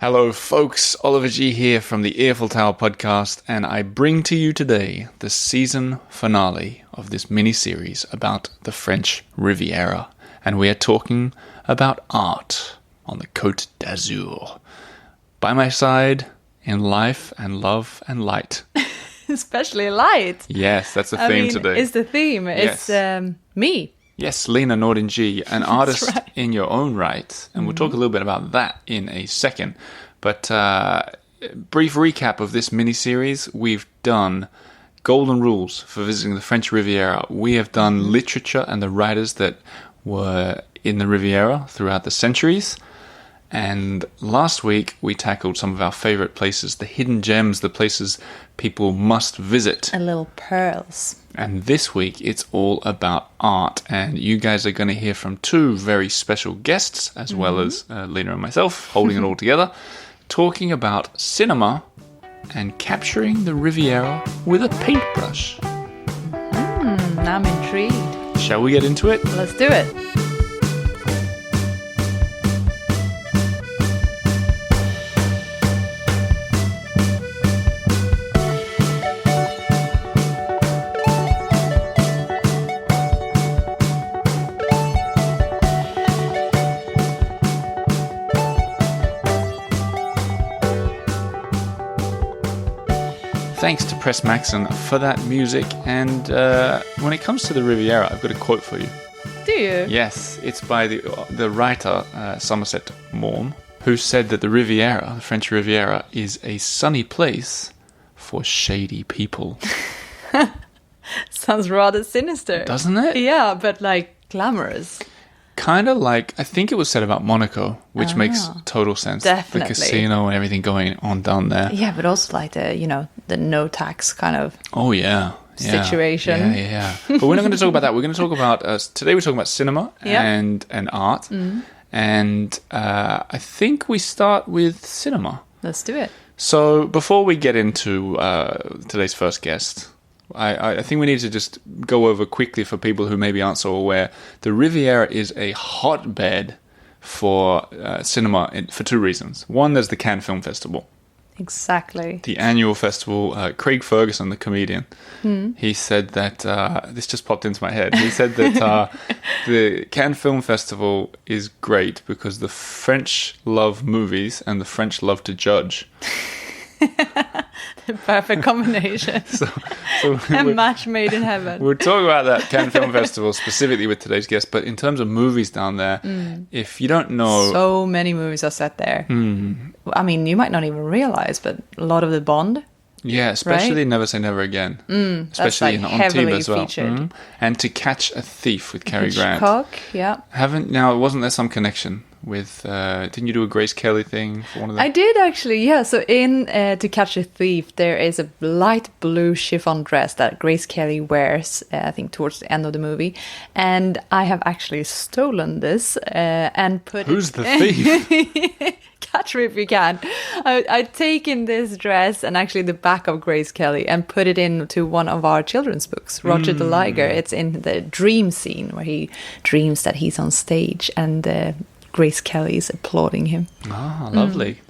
Hello, folks. Oliver G here from the Earful Tower podcast, and I bring to you today the season finale of this mini-series about the French Riviera. And we are talking about art on the Côte d'Azur. By my side, in life and love and light. Especially light. Yes, that's the theme today. It's the theme. Yes. It's me. Yes, Lena Norden G, an artist right. in your own right. And we'll talk a little bit about that in a second. But brief recap of this mini-series. We've done golden rules for visiting the French Riviera. We have done literature and the writers that were in the Riviera throughout the centuries. And last week, we tackled some of our favorite places, the hidden gems, the places people must visit. And little pearls. And this week, it's all about art. And you guys are going to hear from two very special guests, as well as Lena and myself, holding it all together, talking about cinema and capturing the Riviera with a paintbrush. I'm intrigued. Shall we get into it? Let's do it. Thanks to Press Maxon for that music. And when it comes to the Riviera, I've got a quote for you. Do you? Yes, it's by the writer Somerset Maugham, who said that the Riviera, the French Riviera, is a sunny place for shady people. Sounds rather sinister. Doesn't it? Yeah, but like glamorous. Kind of like, I think it was said about Monaco, which makes total sense. Definitely. The casino and everything going on down there. Yeah, but also like the no tax kind of situation. Yeah. But we're not going to talk about that. We're going to talk about, today we're talking about cinema and art. And I think we start with cinema. Let's do it. So before we get into today's first guest, I think we need to just go over quickly for people who maybe aren't so aware. The Riviera is a hotbed for cinema for two reasons. One, there's the Cannes Film Festival. Exactly. The annual festival. Craig Ferguson, the comedian, he said that, this just popped into my head. He said that the Cannes Film Festival is great because the French love movies and the French love to judge. The perfect combination. So A match made in heaven. We'll talk about that Cannes Film Festival specifically with today's guest, but in terms of movies down there, if you don't know... So many movies are set there. I mean, you might not even realize, but a lot of the Bond... Yeah, especially right? Never Say Never Again. That's Especially like on TV as well. featured. And To Catch a Thief with Cary Grant. Hitchcock, yeah. Wasn't there some connection with... didn't you do a Grace Kelly thing for one of them? I did actually, yeah. So in To Catch a Thief, there is a light blue chiffon dress that Grace Kelly wears, I think, towards the end of the movie. And I have actually stolen this and put Who's the thief? Catch me if you can. I've taken this dress and actually the back of Grace Kelly and put it into one of our children's books, Roger the Liger. It's in the dream scene where he dreams that he's on stage and Grace Kelly is applauding him. Ah, lovely.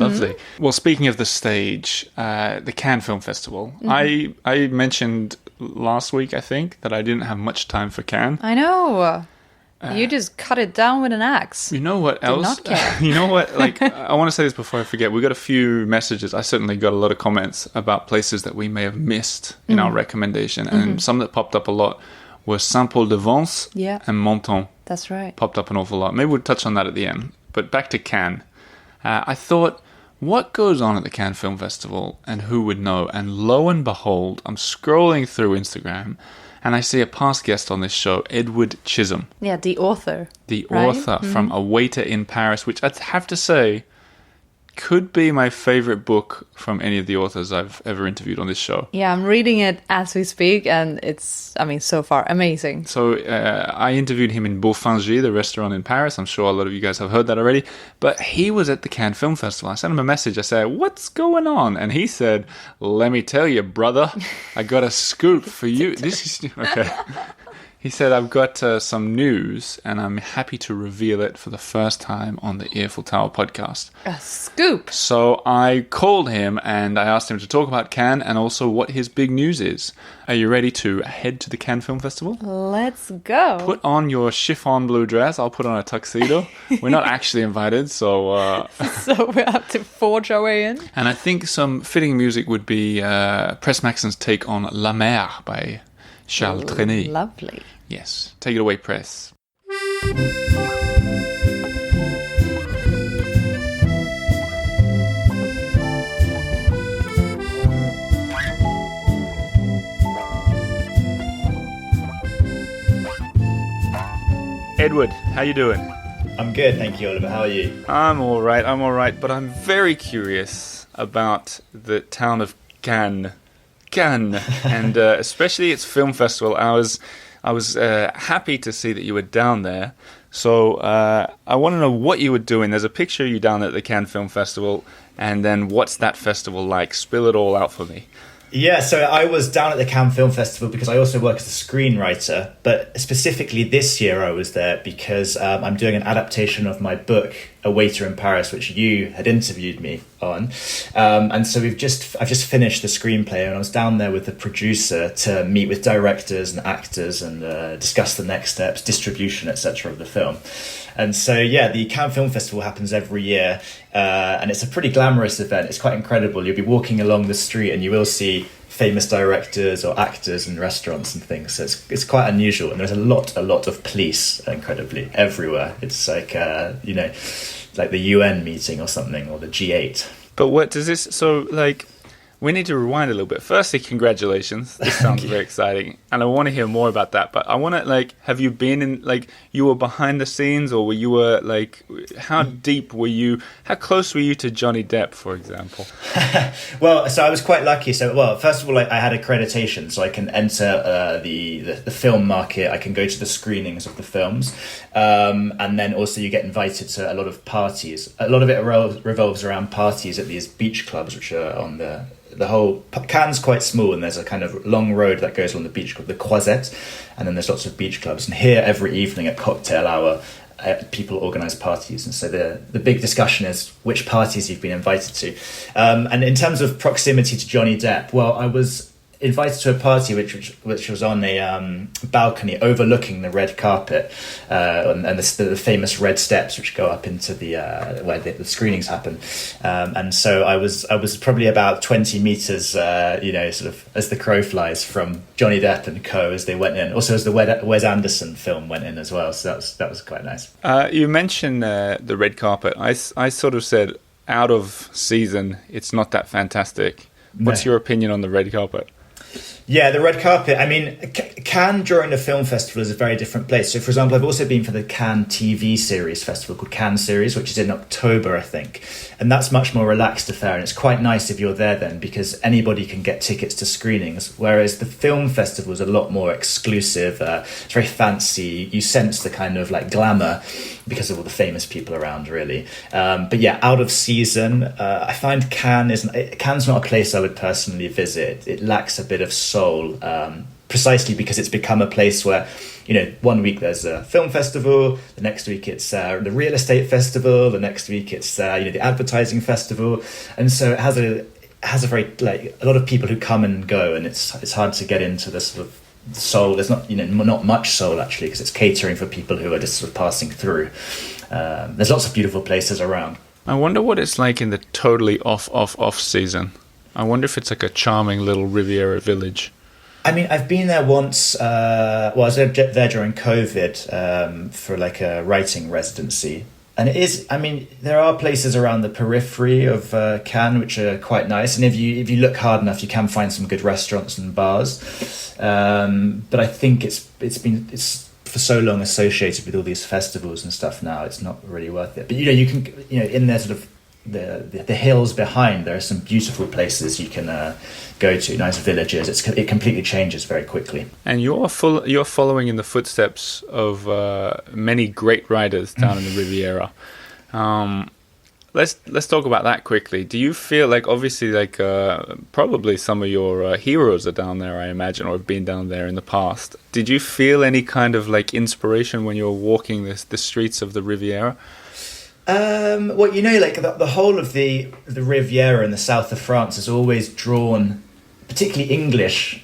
Well, speaking of the stage, the Cannes Film Festival, I mentioned last week, I think, that I didn't have much time for Cannes. I know. You just cut it down with an axe. You know what else? not care. You know what? Like, I want to say this before I forget. We got a few messages. I certainly got a lot of comments about places that we may have missed in our recommendation. And some that popped up a lot were Saint-Paul-de-Vence and Menton. That's right. Popped up an awful lot. Maybe we'll touch on that at the end. But back to Cannes. I thought, what goes on at the Cannes Film Festival and who would know? And lo and behold, I'm scrolling through Instagram and I see a past guest on this show, Edward Chisholm. Yeah, the author. The right? author from A Waiter in Paris, which I have to say could be my favorite book from any of the authors I've ever interviewed on this show. Yeah, I'm reading it as we speak, and it's, I mean, so far, amazing. So I interviewed him in Bourfangi, the restaurant in Paris. I'm sure a lot of you guys have heard that already. But he was at the Cannes Film Festival. I sent him a message. I said, what's going on? And he said, let me tell you, brother, I got a scoop for you. This is... Okay. He said, I've got some news, and I'm happy to reveal it for the first time on the Earful Tower podcast. A scoop! So I called him, and I asked him to talk about Cannes and also what his big news is. Are you ready to head to the Cannes Film Festival? Let's go! Put on your chiffon blue dress. I'll put on a tuxedo. We're not actually invited, so... So we have to forge our way in. And I think some fitting music would be Press Maxon's take on La Mer by Charles Trenet. Lovely. Yes. Take it away, Press. Edward, how you doing? I'm good, thank you, Oliver. How are you? I'm all right, but I'm very curious about the town of Cannes, and especially its film festival. I was happy to see that you were down there. So I want to know what you were doing. There's a picture of you down at the Cannes Film Festival, and then what's that festival like? Spill it all out for me. Yeah, so I was down at the Cannes Film Festival because I also work as a screenwriter, but specifically this year I was there because I'm doing an adaptation of my book, A Waiter in Paris, which you had interviewed me on. And so I've just finished the screenplay, and I was down there with the producer to meet with directors and actors and discuss the next steps, distribution, etc. of the film. And so, yeah, the Cannes Film Festival happens every year, and it's a pretty glamorous event. It's quite incredible. You'll be walking along the street and you will see famous directors or actors in restaurants and things. So it's quite unusual. And there's a lot of police, incredibly, everywhere. It's like, like the UN meeting or something, or the G8. But what does this... So, like... We need to rewind a little bit. Firstly, congratulations. This sounds very exciting. And I want to hear more about that. But I want to, like, have you been in, like, you were behind the scenes, or how deep were you, how close were you to Johnny Depp, for example? Well, so I was quite lucky. So, well, first of all, I had accreditation, so I can enter the film market. I can go to the screenings of the films. And then also you get invited to a lot of parties. A lot of it revolves around parties at these beach clubs, which are on the whole... Cannes quite small, and there's a kind of long road that goes along the beach called the Croisette, and then there's lots of beach clubs. And here, every evening at cocktail hour, people organise parties, and so the big discussion is which parties you've been invited to. And in terms of proximity to Johnny Depp, well, I was invited to a party which was on a balcony overlooking the red carpet and the famous red steps which go up into the where the screenings happen, and so I was probably about 20 meters sort of as the crow flies from Johnny Depp and co as they went in, also as the Wes Anderson film went in as well, so that was quite nice. You mentioned the red carpet. I sort of said out of season it's not that fantastic. What's your opinion on the red carpet? Yeah, the red carpet. I mean, Cannes during the film festival is a very different place. So, for example, I've also been for the Cannes TV series festival called Cannes Series, which is in October, I think. And that's much more relaxed affair. And it's quite nice if you're there then, because anybody can get tickets to screenings. Whereas the film festival is a lot more exclusive. It's very fancy. You sense the kind of like glamour because of all the famous people around, really. But yeah, out of season, I find Cannes not a place I would personally visit. It lacks a bit of soul, precisely because it's become a place where, 1 week there's a film festival, the next week it's the real estate festival, the next week it's the advertising festival, and so it has a very a lot of people who come and go, and it's hard to get into the sort of soul. There's not much soul actually, because it's catering for people who are just sort of passing through. There's lots of beautiful places around. I wonder what it's like in the totally off season. I wonder if it's like a charming little Riviera village. I mean, I've been there once. I was there during COVID for like a writing residency. And it is, I mean, there are places around the periphery of Cannes which are quite nice. And if you look hard enough, you can find some good restaurants and bars. But I think it's for so long associated with all these festivals and stuff now, it's not really worth it. But, you can, in there sort of the hills behind, there are some beautiful places you can go to, nice villages. It completely changes very quickly. And you're following in the footsteps of many great writers down in the Riviera. let's talk about that quickly. Do you feel like, obviously, like probably some of your heroes are down there, I imagine, or have been down there in the past. Did you feel any kind of like inspiration when you were walking the streets of the Riviera? Well, like the whole of the Riviera in the south of France has always drawn particularly English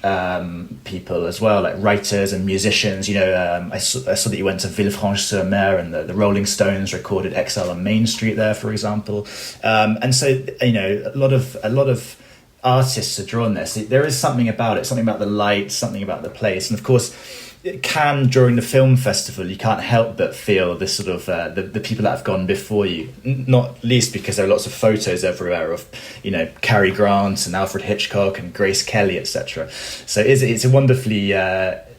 people as well, like writers and musicians. I saw that you went to Villefranche-sur-Mer, and the Rolling Stones recorded "Exile on Main Street" there, for example. And so a lot of artists are drawn there. So there is something about it, something about the light, something about the place, and of course, Cannes during the film festival, you can't help but feel this sort of the people that have gone before you, not least because there are lots of photos everywhere of Cary Grant and Alfred Hitchcock and Grace Kelly, etc. So it's a wonderfully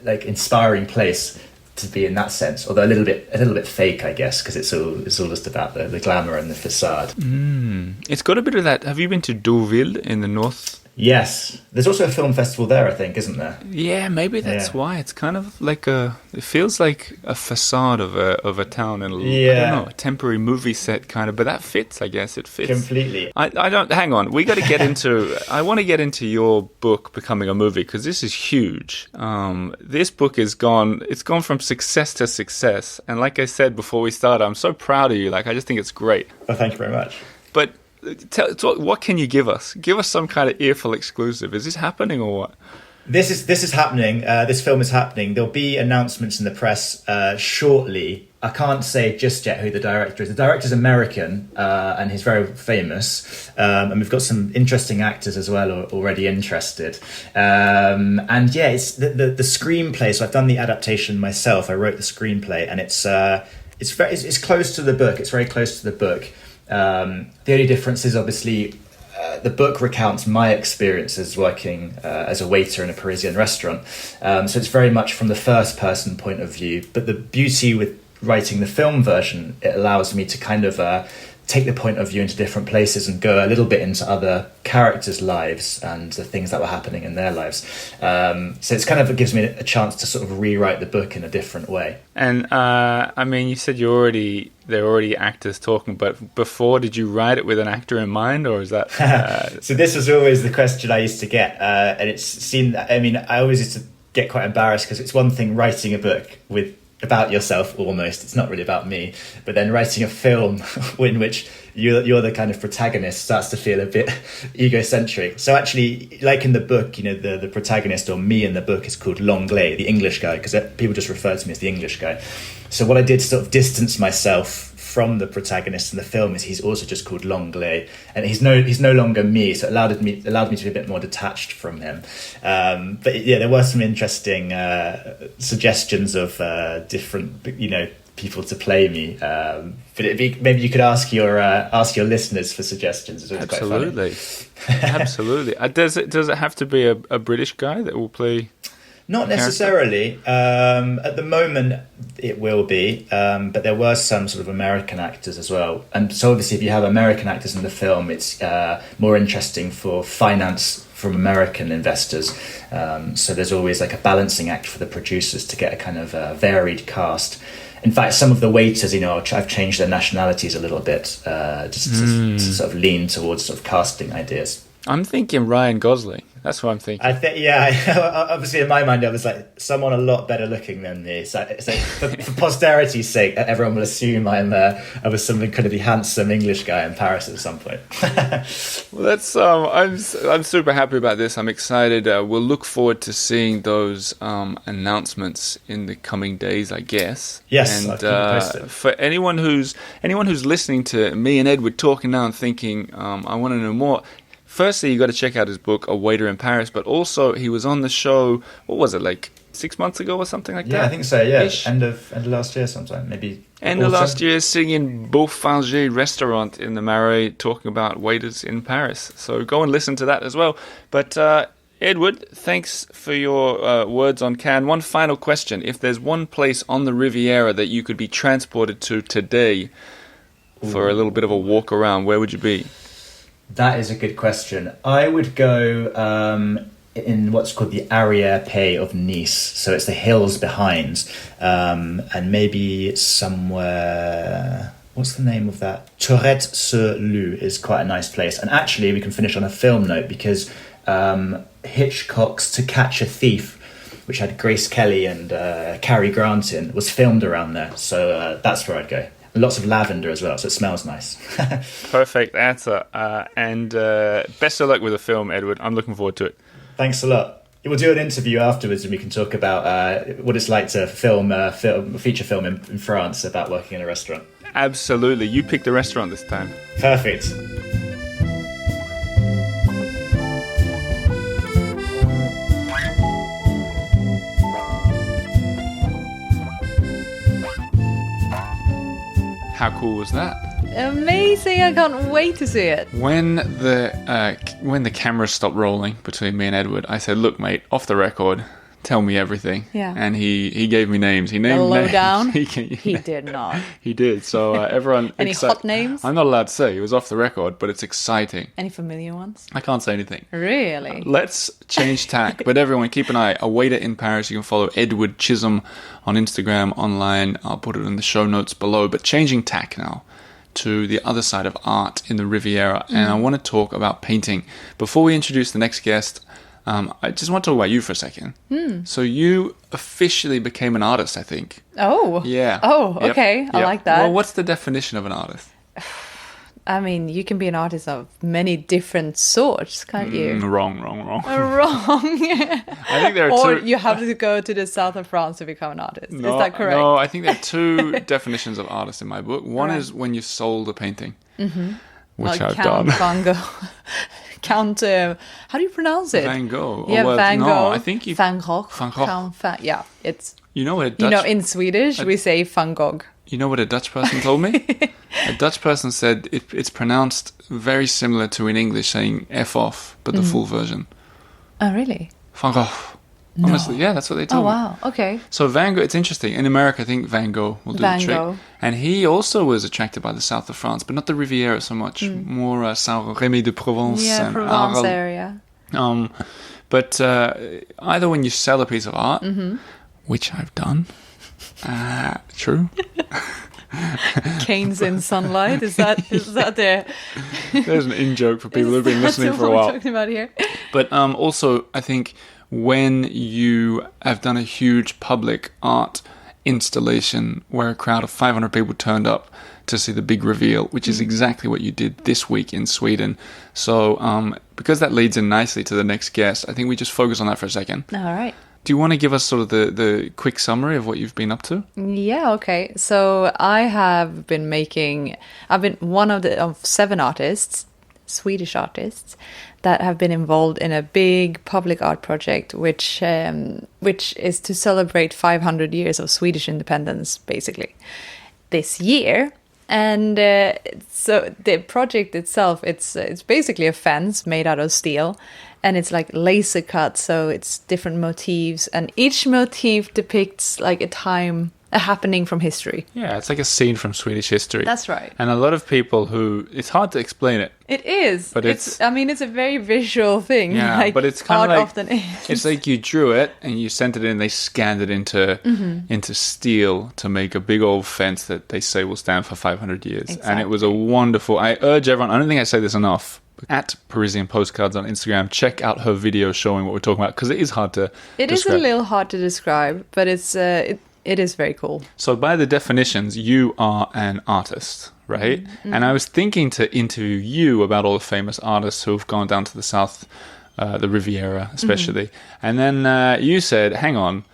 inspiring place to be in that sense, although a little bit fake, I guess, because it's all just about the glamour and the facade. It's got a bit of that. Have you been to Deauville in the north? Yes, there's also a film festival there, I think, isn't there? Yeah, maybe that's why. It's kind of like it feels like a facade of a town and I don't know, a temporary movie set kind of, but that fits, I guess. It fits completely. I don't, hang on, we got to get into, I want to get into your book becoming a movie, because this is huge. This book it's gone from success to success, and like I said before we started, I'm so proud of you. Like, I just think it's great. Well, thank you very much. But what can you give us? Give us some kind of Earful exclusive. Is this happening or what? This is happening. This film is happening. There'll be announcements in the press shortly. I can't say just yet who the director is. The director's American, and he's very famous. And we've got some interesting actors as well already interested. And yeah, it's the screenplay. So I've done the adaptation myself. I wrote the screenplay, and it's close to the book. It's very close to the book. The only difference is obviously the book recounts my experiences working as a waiter in a Parisian restaurant. So it's very much from the first person point of view. But the beauty with writing the film version, it allows me to kind of take the point of view into different places and go a little bit into other characters' lives and the things that were happening in their lives. So it's kind of, it gives me a chance to sort of rewrite the book in a different way. And I mean, you said there are already actors talking, but before, did you write it with an actor in mind, or is that? So this was always the question I used to get, and it's seen. I mean, I always used to get quite embarrassed because it's one thing writing a book about yourself almost, it's not really about me, but then writing a film in which you're the kind of protagonist starts to feel a bit egocentric. So actually, like in the book, the protagonist, or me in the book, is called L'Anglais, the English guy, because people just refer to me as the English guy. So what I did to sort of distance myself from the protagonist in the film is he's also just called L'Anglais, and he's no longer me, so it allowed me to be a bit more detached from him. But yeah, there were some interesting suggestions of different people to play me. But maybe you could ask your listeners for suggestions. It's absolutely, quite funny. Absolutely. Does it have to be a British guy that will play? Not necessarily. At the moment, it will be, but there were some sort of American actors as well. And so obviously, if you have American actors in the film, it's more interesting for finance from American investors. So there's always like a balancing act for the producers to get a kind of varied cast. In fact, some of the waiters, I've changed their nationalities a little bit, just to sort of lean towards sort of casting ideas. I'm thinking Ryan Gosling. That's what I'm thinking. I think, obviously in my mind, I was like, someone a lot better looking than me. So for posterity's sake, everyone will assume I was some incredibly handsome English guy in Paris at some point. Well, that's I'm super happy about this. I'm excited. We'll look forward to seeing those announcements in the coming days, I guess. Yes, and I'll keep you posted. For anyone who's listening to me and Edward talking now and thinking, I want to know more. Firstly, you got to check out his book, A Waiter in Paris, but also he was on the show, what was it, like 6 months ago or something like that? Yeah, I think so, yeah. Ish. End of last year sometime, maybe. End of last year, sitting in Beaufarger restaurant in the Marais, talking about waiters in Paris. So go and listen to that as well. But Edward, thanks for your words on Cannes. One final question. If there's one place on the Riviera that you could be transported to today for a little bit of a walk around, where would you be? That is a good question. I would go in what's called the Arrière-Pays of Nice. So it's the hills behind. And maybe somewhere... what's the name of that? Tourette-sur-Loup is quite a nice place. And actually, we can finish on a film note because Hitchcock's To Catch a Thief, which had Grace Kelly and Cary Grant in, was filmed around there. So that's where I'd go. And lots of lavender as well, so it smells nice. Perfect answer. And best of luck with the film, Edward. I'm looking forward to it. Thanks a lot. We'll do an interview afterwards and we can talk about what it's like to film a feature film in France about working in a restaurant. Absolutely. You picked the restaurant this time. Perfect. How cool was that? Amazing! I can't wait to see it. When the camera stopped rolling between me and Edward, I said, "Look, mate, off the record, tell me everything." Yeah. And he gave me names. He named The names. lowdown. He did not. He did. So everyone. Any hot names? I'm not allowed to say. It was off the record, but it's exciting. Any familiar ones? I can't say anything. Really? Let's change tack. But everyone, keep an eye. A waiter in Paris. You can follow Edward Chisholm on Instagram, online. I'll put it in the show notes below. But changing tack now to the other side of art in the Riviera. And I want to talk about painting. Before we introduce the next guest, I just want to talk about you for a second. So you officially became an artist, I think. Oh. Yeah. Oh, Yep. okay. Yep. I like that. Well, what's the definition of an artist? I mean, you can be an artist of many different sorts, can't you? Wrong. Wrong. I think there are Or two. you have to go to the south of France to become an artist. Is that correct? No, I think there are two definitions of artist in my book. One is when you sold a painting, which I've Count done. Van Gogh. Count, how do you pronounce it? Van Gogh. Yeah, well, Van Gogh. No, I think you. Van Gogh. Van Gogh. Count yeah, it's, You know what a Dutch. in Swedish we say Van Gogh. You know what a Dutch person told me? A Dutch person said it's pronounced very similar to in English saying F off, but the full version. Oh, really? Van Gogh. Honestly, yeah, that's what they Oh, told me. wow. Okay. So Van Gogh, it's interesting. In America, I think Van Gogh will do Van the trick. Gogh. And he also was attracted by the south of France, but not the Riviera so much. More Saint-Rémy de Provence. Yeah, and Provence Arles. area. But either when you sell a piece of art, which I've done, true. Canes in sunlight. Is that there? There's an in-joke for people who've been listening for a What while. we're talking about here. But also, I think when you have done a huge public art installation where a crowd of 500 people turned up to see the big reveal, which is exactly what you did this week in Sweden. So because that leads in nicely to the next guest, I think we just focus on that for a second. All right. Do you want to give us sort of the quick summary of what you've been up to? Yeah, okay. So I've been one of 7 artists, Swedish artists, that have been involved in a big public art project, which is to celebrate 500 years of Swedish independence, basically, this year. And so the project itself, it's basically a fence made out of steel, and it's like laser cut, so it's different motifs, and each motif depicts like a happening from history. Yeah, it's like a scene from Swedish history. That's right. And a lot of people it's hard to explain it. It is. But it's a very visual thing. Yeah, like but it's kind art of like often is. it's like you drew it and you sent it in. They scanned it into steel to make a big old fence that they say will stand for 500 years. And it was a wonderful. I urge everyone. I don't think I say this enough. At Parisian Postcards on Instagram, check out her video showing what we're talking about because it is hard to. It is a little hard to describe, but it is very cool. So by the definitions, you are an artist, right? And I was thinking to interview you about all the famous artists who've gone down to the south, the Riviera especially. And then you said, hang on,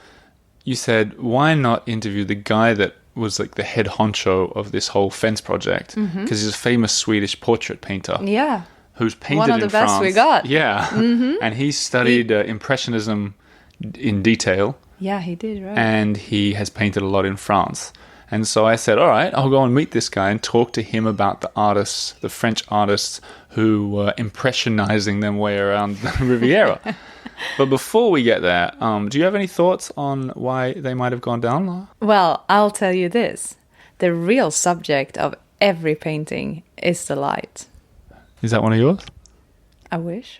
you said, why not interview the guy that was like the head honcho of this whole fence project? Because he's a famous Swedish portrait painter. Yeah. Who's painted One of the in best France. we got. Yeah. And he studied Impressionism in detail. Yeah, he did, right? And he has painted a lot in France. And so I said, all right, I'll go and meet this guy and talk to him about the artists, the French artists who were impressionizing their way around the Riviera. But before we get there, do you have any thoughts on why they might have gone down, Laura? Well, I'll tell you this. The real subject of every painting is the light. Is that one of yours? I wish.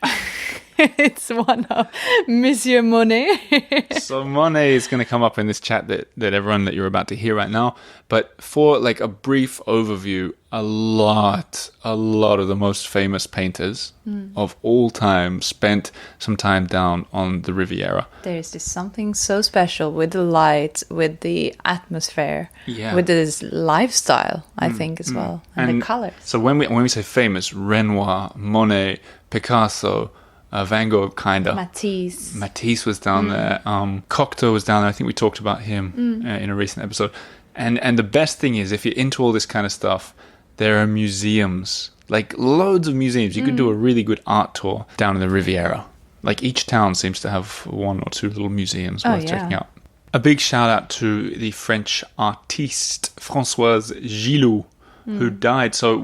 It's one of Monsieur Monet. So Monet is going to come up in this chat that everyone that you're about to hear right now. But for like a brief overview, a lot of the most famous painters of all time spent some time down on the Riviera. There's just something so special with the light, with the atmosphere, with this lifestyle, I think, as well, and the colors. So when we say famous, Renoir, Monet, Picasso, Van Gogh, kind of. Matisse was down there. Cocteau was down there. I think we talked about him in a recent episode. And the best thing is, if you're into all this kind of stuff, there are museums, like loads of museums. You could do a really good art tour down in the Riviera. Like each town seems to have one or two little museums worth checking out. A big shout out to the French artiste Françoise Gillou, who died. So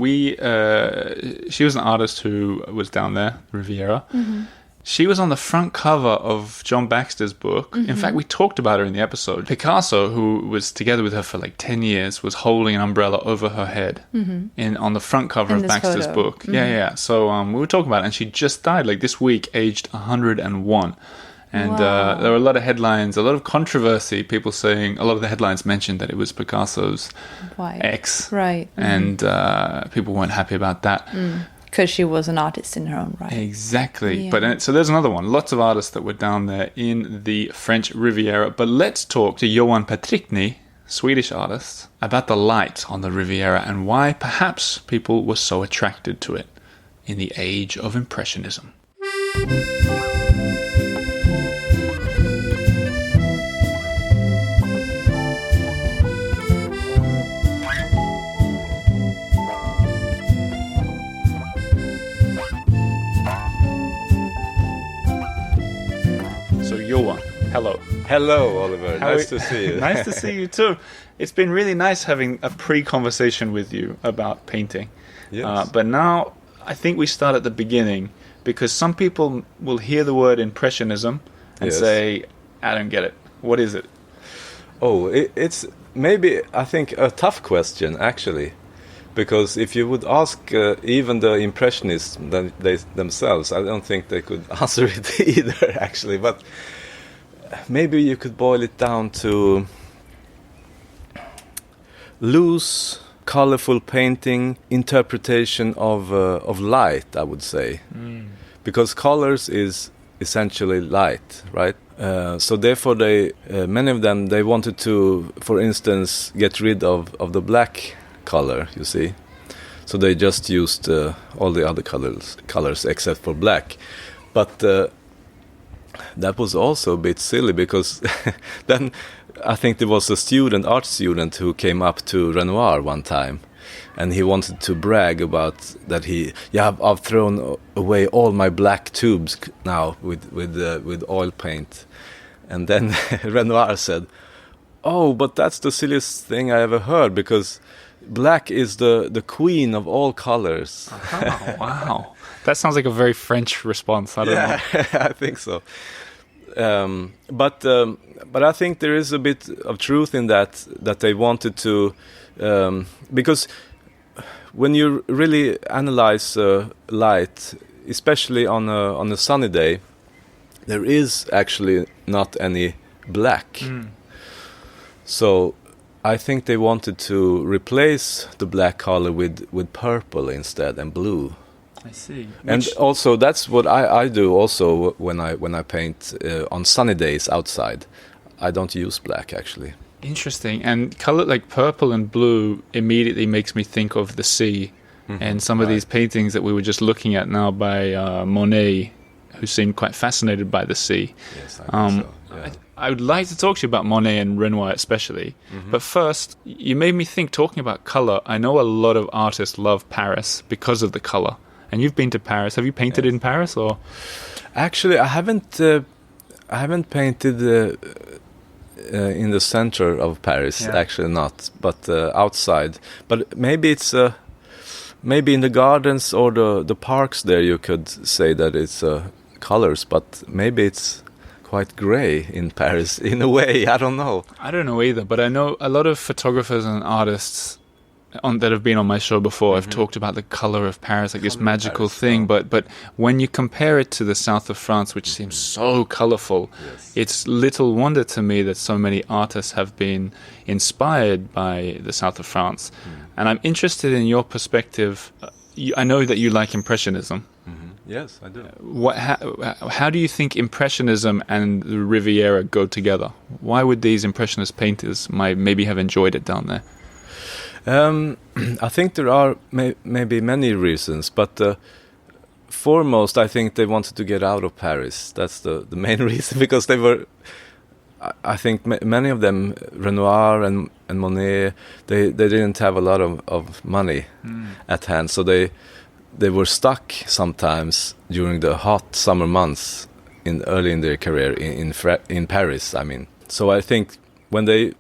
she was an artist who was down there, Riviera. She was on the front cover of John Baxter's book. In fact, we talked about her in the episode. Picasso, who was together with her for like 10 years, was holding an umbrella over her head on the front cover of Baxter's book. Yeah. So we were talking about it, and she just died like this week, aged 101. And there were a lot of headlines, a lot of controversy, people saying, a lot of the headlines mentioned that it was Picasso's ex. Right. And people weren't happy about that. Because she was an artist in her own right. Exactly. Yeah. But so there's another one. Lots of artists that were down there in the French Riviera. But let's talk to Johan Patrickny, Swedish artist, about the light on the Riviera and why perhaps people were so attracted to it in the age of Impressionism. Johan, hello. Hello, Oliver. Nice to see you. Nice to see you too. It's been really nice having a pre-conversation with you about painting. Yes. But now I think we start at the beginning, because some people will hear the word Impressionism and say, I don't get it. What is it? Oh, it's maybe, I think, a tough question, actually. Because if you would ask even the Impressionists themselves, I don't think they could answer it either, actually. But maybe you could boil it down to loose, colorful painting, interpretation of light, I would say. Because colors is essentially light, right? So therefore, many of them, they wanted to, for instance, get rid of the black color, you see. So they just used all the other colors except for black. But that was also a bit silly, because then I think there was a art student who came up to Renoir one time, and he wanted to brag about that I've thrown away all my black tubes now with oil paint. And then Renoir said, "Oh, but that's the silliest thing I ever heard, because black is the queen of all colors." Oh, wow. That sounds like a very French response. I don't know. I think so. But I think there is a bit of truth in that they wanted to, because when you really analyze light, especially on a sunny day, there is actually not any black. So I think they wanted to replace the black color with purple instead, and blue. I see. And also that's what I do also when I paint on sunny days outside. I don't use black, actually. Interesting. And color like purple and blue immediately makes me think of the sea. And some of these paintings that we were just looking at now by Monet, who seemed quite fascinated by the sea. Yes, I think so. Yeah. I would like to talk to you about Monet and Renoir especially. But first, you made me think, talking about color, I know a lot of artists love Paris because of the color. And you've been to Paris. Have you painted in Paris, or? Actually, I haven't painted in the center of Paris. Yeah. Actually, not, but outside. But maybe it's maybe in the gardens or the parks there. You could say that it's colors, but maybe it's quite gray in Paris in a way. I don't know. I don't know either, but I know a lot of photographers and artists that have been on my show before, I've talked about the color of Paris, like this magical thing. But when you compare it to the south of France, which seems so colorful, it's little wonder to me that so many artists have been inspired by the south of France. And I'm interested in your perspective. I know that you like Impressionism. Yes, I do. How do you think Impressionism and the Riviera go together? Why would these Impressionist painters maybe have enjoyed it down there? I think there are maybe many reasons, but foremost, I think they wanted to get out of Paris. That's the main reason, because they were, I think many of them, Renoir and Monet, they didn't have a lot of money at hand, so they were stuck sometimes during the hot summer months early in their career in Paris. I mean, so I think when they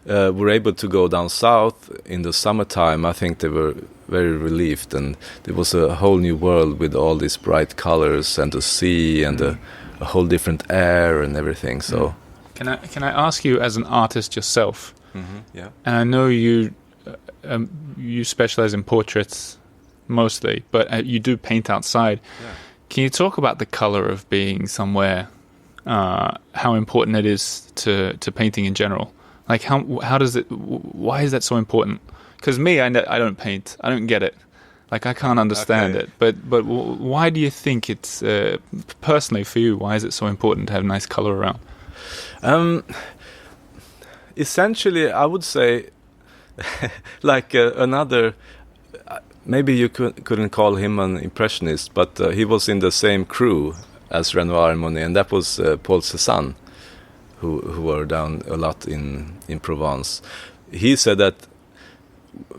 were able to go down south in the summertime, I think they were very relieved, and there was a whole new world with all these bright colors and the sea and a whole different air and everything. So, can I ask you, as an artist yourself? Yeah. And I know you specialize in portraits mostly, but you do paint outside. Yeah. Can you talk about the color of being somewhere? How important it is to painting in general? Like how does it? Why is that so important? Because me, I don't paint. I don't get it. Like I can't understand it. But why do you think it's personally for you? Why is it so important to have nice color around? Essentially, I would say, like another. Maybe you couldn't call him an impressionist, but he was in the same crew as Renoir and Monet, and that was Paul Cézanne, who were down a lot in Provence. He said that,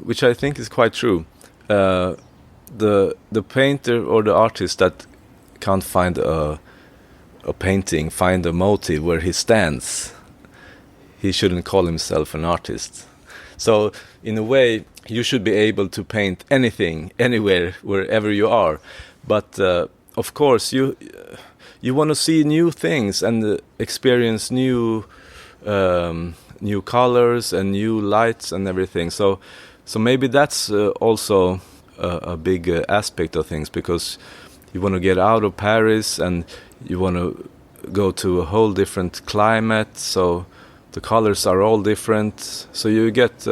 which I think is quite true, the painter or the artist that can't find a painting, find a motive where he stands, he shouldn't call himself an artist. So in a way, you should be able to paint anything, anywhere, wherever you are. But of course, you want to see new things and experience new colors and new lights and everything. So maybe that's also a big aspect of things, because you want to get out of Paris and you want to go to a whole different climate. So the colors are all different, so you get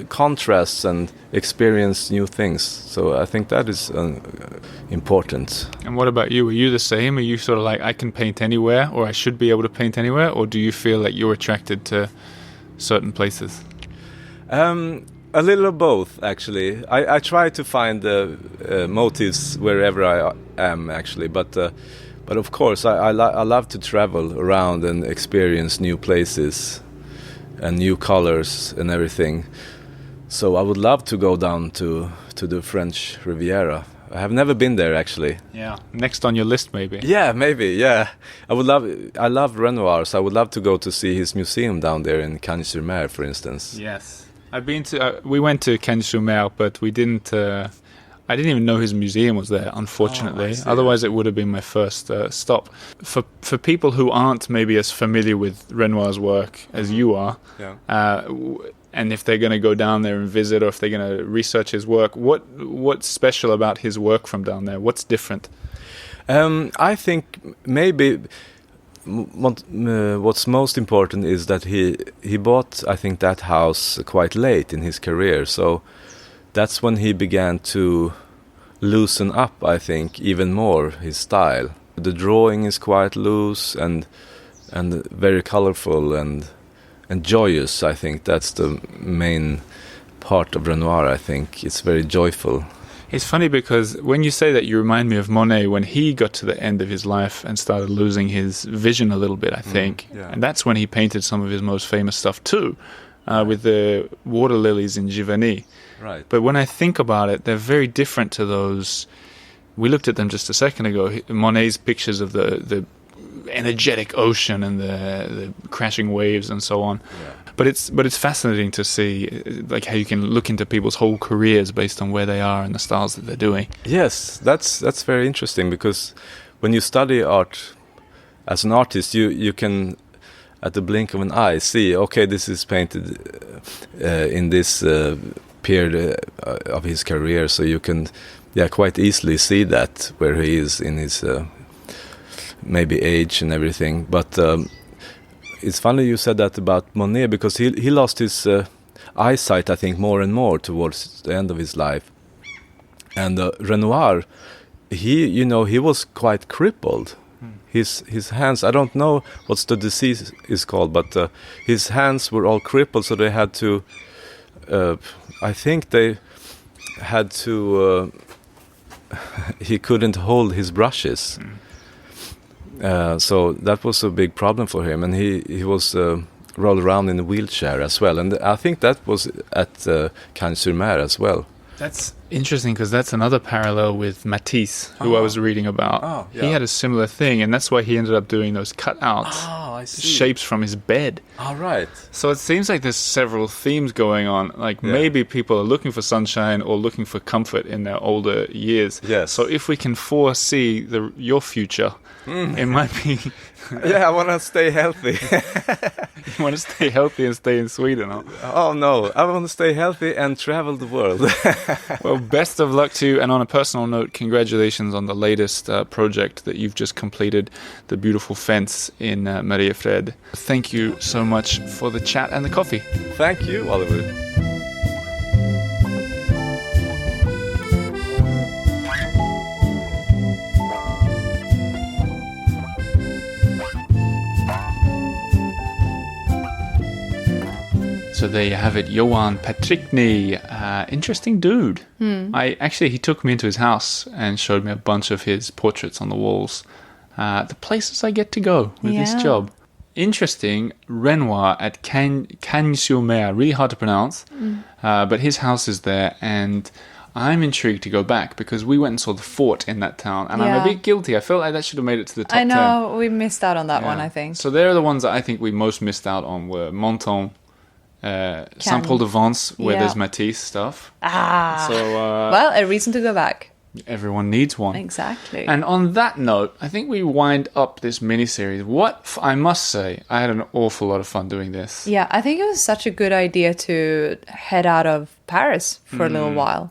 contrasts and experience new things. So I think that is important. And what about you? Are you the same? Are you sort of like, I can paint anywhere, or I should be able to paint anywhere, or do you feel like you're attracted to certain places? A little of both, actually. I try to find motives wherever I am, actually, but of course, I love to travel around and experience new places and new colors and everything. So I would love to go down to the French Riviera. I have never been there, actually. Yeah, next on your list, maybe. Yeah, maybe. Yeah, I love Renoir, so I would love to go to see his museum down there in Cagnes-sur-Mer, for instance. Yes, I've been to. We went to Cagnes-sur-Mer, but we didn't. I didn't even know his museum was there, unfortunately. Otherwise, it would have been my first stop. For people who aren't maybe as familiar with Renoir's work as you are, and if they're going to go down there and visit, or if they're going to research his work, what's special about his work from down there? What's different? I think maybe what's most important is that he bought, I think, that house quite late in his career. So that's when he began to loosen up, I think, even more his style. The drawing is quite loose and very colorful and joyous. I think that's the main part of Renoir. I think it's very joyful. It's funny because when you say that, you remind me of Monet when he got to the end of his life and started losing his vision a little bit, I think. And that's when he painted some of his most famous stuff too, with the water lilies in Giverny. Right. But when I think about it, they're very different to those. We looked at them just a second ago. Monet's pictures of the energetic ocean and the crashing waves and so on. Yeah. But it's fascinating to see like how you can look into people's whole careers based on where they are and the styles that they're doing. Yes, that's very interesting, because when you study art as an artist, you can at the blink of an eye see, okay, this is painted in this period of his career, so you can quite easily see that where he is in his maybe age and everything. But it's funny you said that about Monet, because he lost his eyesight, I think, more and more towards the end of his life. And Renoir, he was quite crippled. His hands, I don't know what's the disease is called, but his hands were all crippled, so they had to, I think they had to, he couldn't hold his brushes. So that was a big problem for him, and he was rolled around in a wheelchair as well. And I think that was at Cagnes-sur-Mer as well. That's interesting, because that's another parallel with Matisse, who I was reading about. Oh, yeah. He had a similar thing, and that's why he ended up doing those cutouts, I see. shapes from his bed. All right. So it seems like there's several themes going on. Like maybe people are looking for sunshine or looking for comfort in their older years. Yes. So if we can foresee your future, it might be... I want to stay healthy. You want to stay healthy and stay in Sweden, huh? Oh no, I want to stay healthy and travel the world. Well, best of luck to you, and on a personal note, congratulations on the latest project that you've just completed, the beautiful fence in Mariefred. Thank you so much for the chat and the coffee. Thank you, Oliver. So there you have it, Johan Patrickny, interesting dude. He took me into his house and showed me a bunch of his portraits on the walls. The places I get to go with this job. Interesting, Renoir at Cagnes-sur-Mer, really hard to pronounce, but his house is there, and I'm intrigued to go back, because we went and saw the fort in that town, and I'm a bit guilty. I felt like that should have made it to the top 10. I know, we missed out on that one, I think. So they're the ones that I think we most missed out on, were Menton, Saint-Paul-de-Vence, where there's Matisse stuff. So, well, a reason to go back. Everyone needs one. Exactly. And on that note, I think we wind up this mini-series. I must say, I had an awful lot of fun doing this. Yeah, I think it was such a good idea to head out of Paris for a little while.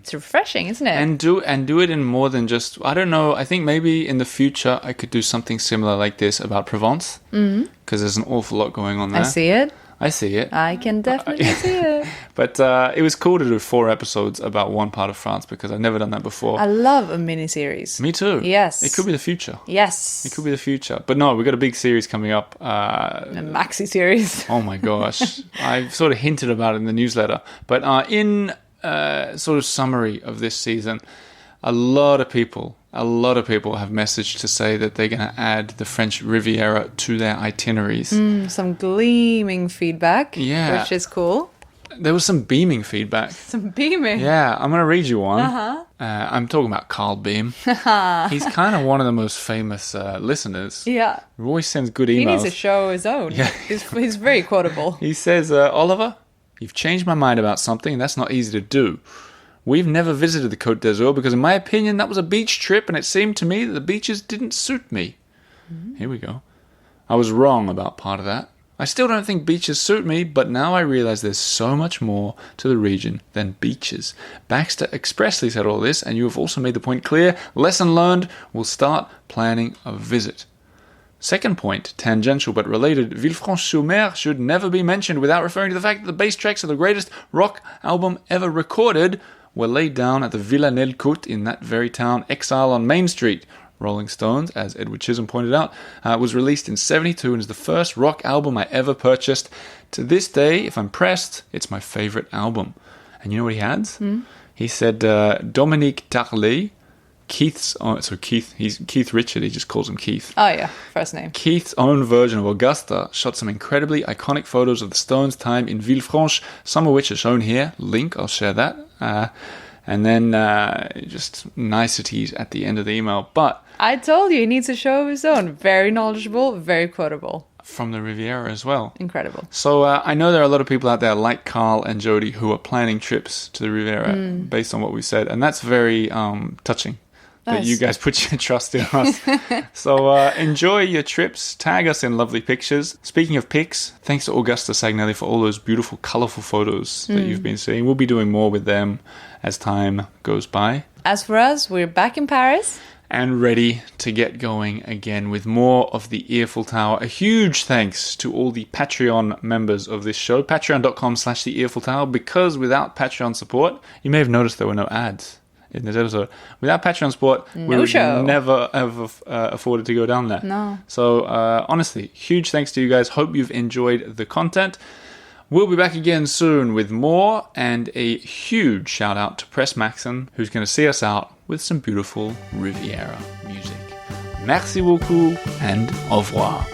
It's refreshing, isn't it? And do it in more than just, I don't know, I think maybe in the future I could do something similar like this about Provence. Because there's an awful lot going on there. I see it. I see it. I can definitely see it. But it was cool to do 4 episodes about one part of France, because I've never done that before. I love a mini-series. Me too. Yes. It could be the future. Yes. It could be the future. But no, we've got a big series coming up. A maxi-series. Oh my gosh. I've sort of hinted about it in the newsletter. But in sort of summary of this season, a lot of people have messaged to say that they're going to add the French Riviera to their itineraries. Some gleaming feedback, Yeah. which is cool. There was some beaming feedback. Some beaming. Yeah, I'm going to read you one. I'm talking about Carl Beam. He's kind of one of the most famous listeners. Yeah. He always sends good emails. He needs a show of his own. Yeah. He's very quotable. He says, Oliver, you've changed my mind about something, and that's not easy to do. We've never visited the Côte d'Azur because, in my opinion, that was a beach trip, and it seemed to me that the beaches didn't suit me. Here we go. I was wrong about part of that. I still don't think beaches suit me, but now I realize there's so much more to the region than beaches. Baxter expressly said all this, and you have also made the point clear. Lesson learned. We'll start planning a visit. Second point, tangential but related, Villefranche-sur-Mer should never be mentioned without referring to the fact that the bass tracks of the greatest rock album ever recorded were laid down at the Villa Nelcote in that very town, Exile on Main Street. Rolling Stones, as Edward Chisholm pointed out, was released in 1972 and is the first rock album I ever purchased. To this day, if I'm pressed, it's my favourite album. And you know what he adds? He said Dominique Tarlet, Keith Richard, he just calls him Keith. Oh yeah, first name. Keith's own version of Augusta shot some incredibly iconic photos of the Stones' time in Villefranche, some of which are shown here. Link, I'll share that. And then just niceties at the end of the email. But I told you, he needs a show of his own. Very knowledgeable, very quotable. From the Riviera as well. Incredible. So I know there are a lot of people out there like Carl and Jody who are planning trips to the Riviera based on what we said. And that's very touching. that you guys put your trust in us. So enjoy your trips. Tag us in lovely pictures. Speaking of pics, thanks to Augusta Sagnelli for all those beautiful, colourful photos that you've been seeing. We'll be doing more with them as time goes by. As for us, we're back in Paris. And ready to get going again with more of the Earful Tower. A huge thanks to all the Patreon members of this show. Patreon.com/the Earful Tower. Because without Patreon support, you may have noticed there were no ads in this episode. Without Patreon support, we would never have afforded to go down there. No. So honestly, huge thanks to you guys. Hope you've enjoyed the content. We'll be back again soon with more, and a huge shout out to Press Maxon, who's going to see us out with some beautiful Riviera music. Merci beaucoup and au revoir.